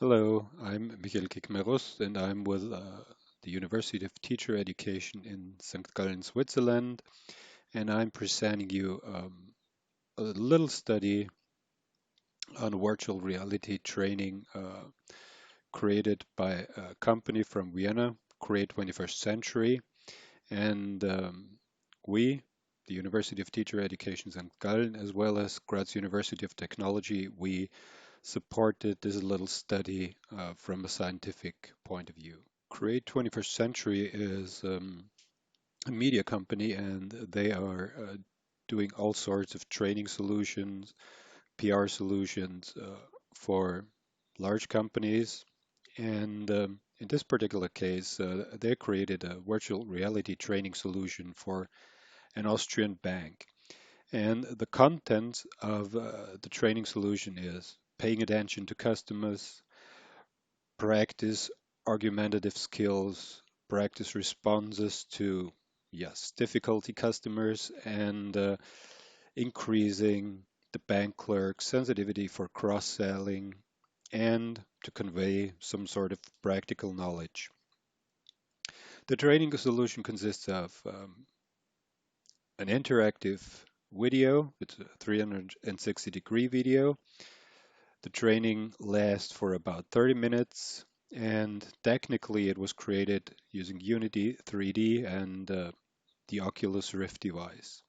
Hello, I'm Kickmeier Rust and I'm with the University of Teacher Education in St. Gallen, Switzerland, and I'm presenting you a little study on virtual reality training created by a company from Vienna, Create 21st Century, and we, the University of Teacher Education St. Gallen, as well as Graz University of Technology, we supported this little study from a scientific point of view. Create 21st Century is a media company and they are doing all sorts of training solutions, PR solutions for large companies. And in this particular case, they created a virtual reality training solution for an Austrian bank. And the content of the training solution is paying attention to customers, practice argumentative skills, practice responses to, yes, difficulty customers, and increasing the bank clerk's sensitivity for cross-selling and to convey some sort of practical knowledge. The training solution consists of an interactive video, it's a 360-degree video. The training lasts for about 30 minutes, and technically it was created using Unity 3D and the Oculus Rift device.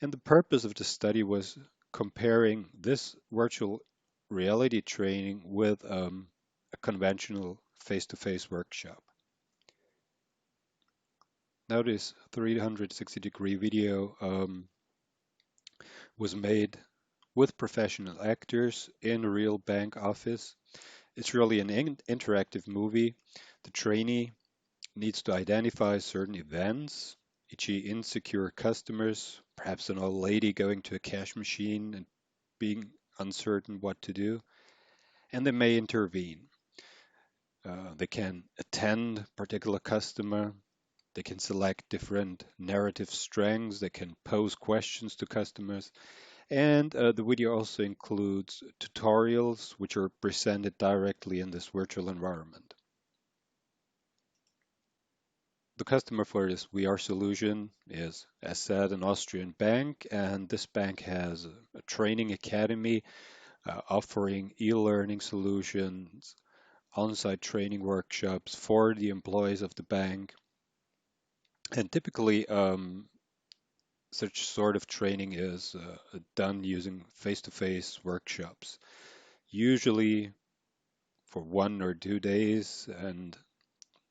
And the purpose of the study was comparing this virtual reality training with a conventional face-to-face workshop. Now this 360-degree video was made with professional actors in a real bank office. It's really an interactive movie. The trainee needs to identify certain events, e.g., insecure customers, perhaps an old lady going to a cash machine and being uncertain what to do, and they may intervene. They can attend particular customer, they can select different narrative strengths, they can pose questions to customers, and the video also includes tutorials which are presented directly in this virtual environment. The customer for this VR solution is, as said, an Austrian bank, and this bank has a training academy offering e-learning solutions, on-site training workshops for the employees of the bank. And typically, such sort of training is done using face-to-face workshops, usually for 1 or 2 days, and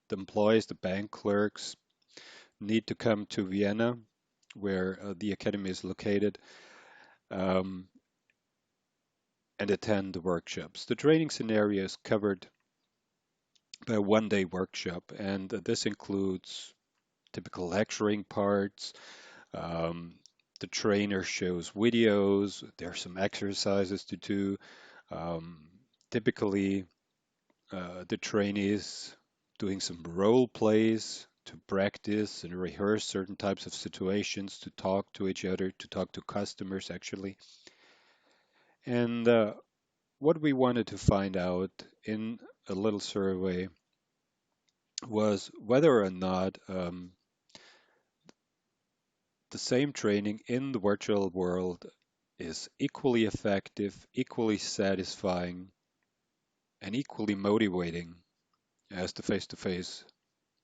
the employees, the bank clerks, need to come to Vienna, where the academy is located, um, and attend the workshops. The training scenario is covered by a 1 day workshop, and this includes typical lecturing parts. Um, the trainer shows videos, there are some exercises to do. Um, Typically, the trainees doing some role plays to practice and rehearse certain types of situations, to talk to each other, to talk to customers actually. And what we wanted to find out in a little survey was whether or not the same training in the virtual world is equally effective, equally satisfying, and equally motivating as the face-to-face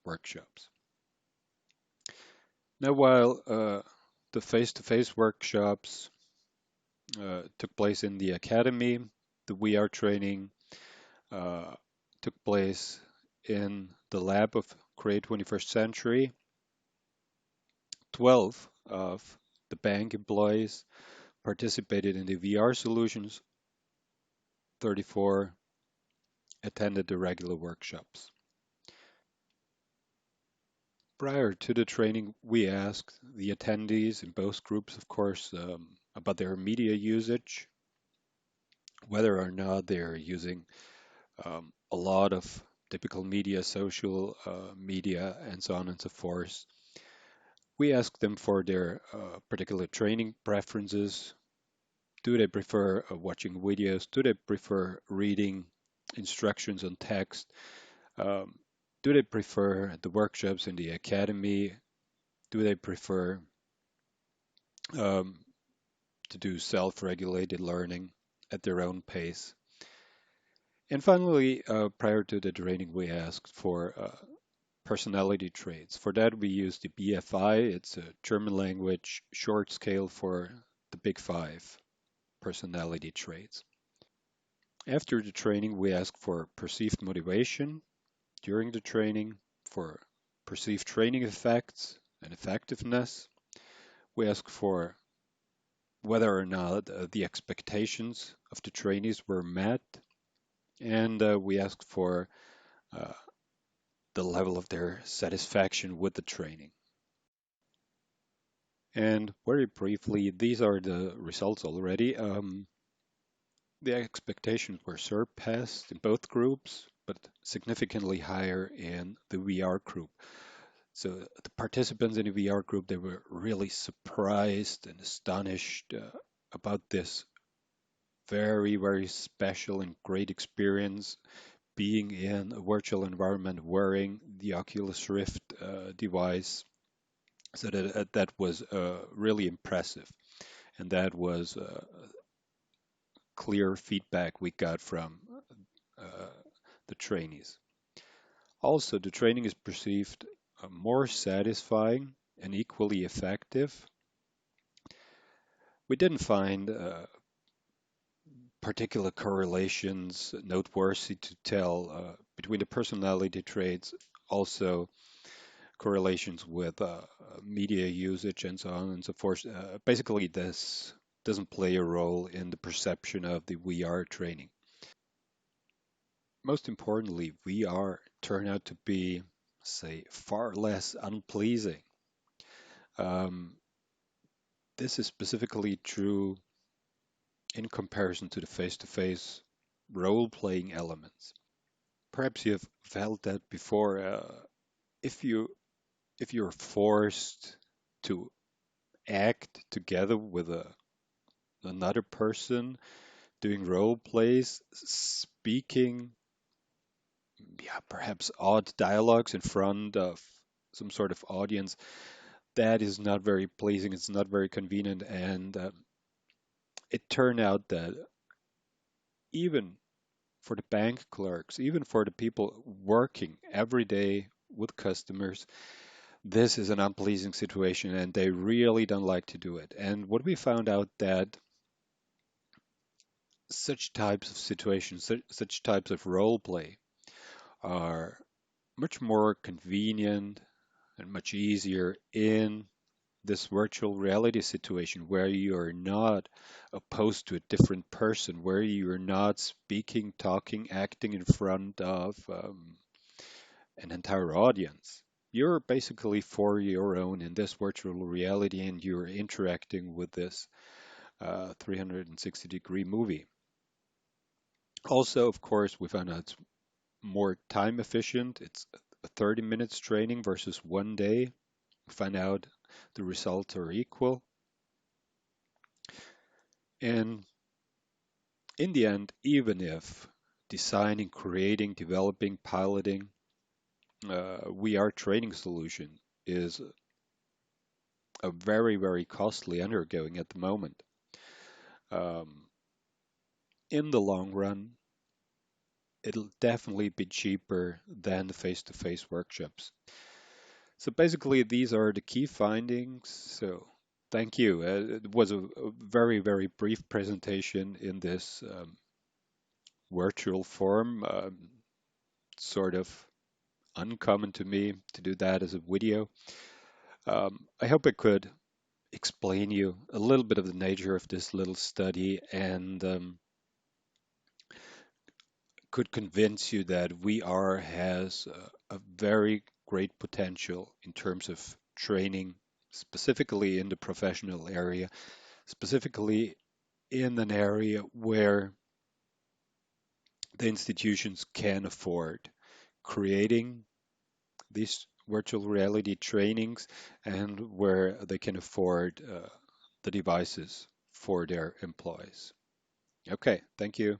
workshops. Now, while the face-to-face workshops took place in the academy, the VR training uh, took place in the lab of Create 21st Century. 12 of the bank employees participated in the VR solutions, 34 attended the regular workshops. Prior to the training, we asked the attendees in both groups, of course, about their media usage, whether or not they're using a lot of typical media, social media, and so on and so forth. We asked them for their particular training preferences. Do they prefer watching videos? Do they prefer reading instructions on text? Um, do they prefer the workshops in the academy? Do they prefer um, to do self-regulated learning at their own pace? And finally, prior to the training, we asked for personality traits. For that, we used the BFI. It's a German language short scale for the big five personality traits. After the training, we asked for perceived motivation during the training, for perceived training effects and effectiveness. We asked for whether or not the expectations of the trainees were met, and we asked for uh, the level of their satisfaction with the training. And very briefly, these are the results already. The expectations were surpassed in both groups, but significantly higher in the VR group. So the participants in the VR group, they were really surprised and astonished about this very, very special and great experience being in a virtual environment wearing the Oculus Rift device. So that was really impressive. And that was clear feedback we got from uh, the trainees. Also, the training is perceived more satisfying and equally effective. We didn't find particular correlations noteworthy to tell between the personality traits, also correlations with media usage and so on and so forth. Basically, this doesn't play a role in the perception of the VR training. Most importantly, VR turned out to be, say, far less unpleasing. Um, this is specifically true in comparison to the face-to-face role-playing elements. Perhaps you've felt that before. If you're forced to act together with another person, doing role plays, speaking, yeah, perhaps odd dialogues in front of some sort of audience, that is not very pleasing. It's not very convenient, and it turned out that even for the bank clerks, even for the people working every day with customers, this is an unpleasing situation and they really don't like to do it. And what we found out that such types of situations, such types of role play are much more convenient and much easier in this virtual reality situation where you're not opposed to a different person, where you're not speaking, talking, acting in front of an entire audience. You're basically for your own in this virtual reality and you're interacting with this 360-degree movie. Also, of course, we found out it's more time efficient. It's a 30 minutes training versus 1 day. We find out the results are equal. And in the end, even if designing, creating, developing, piloting VR training solution is a very, very costly undergoing at the moment, um, in the long run, it'll definitely be cheaper than the face-to-face workshops. So basically, these are the key findings. So thank you. It was a very, very brief presentation in this virtual form. Sort of uncommon to me to do that as a video. I hope I could explain you a little bit of the nature of this little study and could convince you that VR has a very great potential in terms of training, specifically in the professional area, specifically in an area where the institutions can afford creating these virtual reality trainings and where they can afford the devices for their employees. Okay, thank you.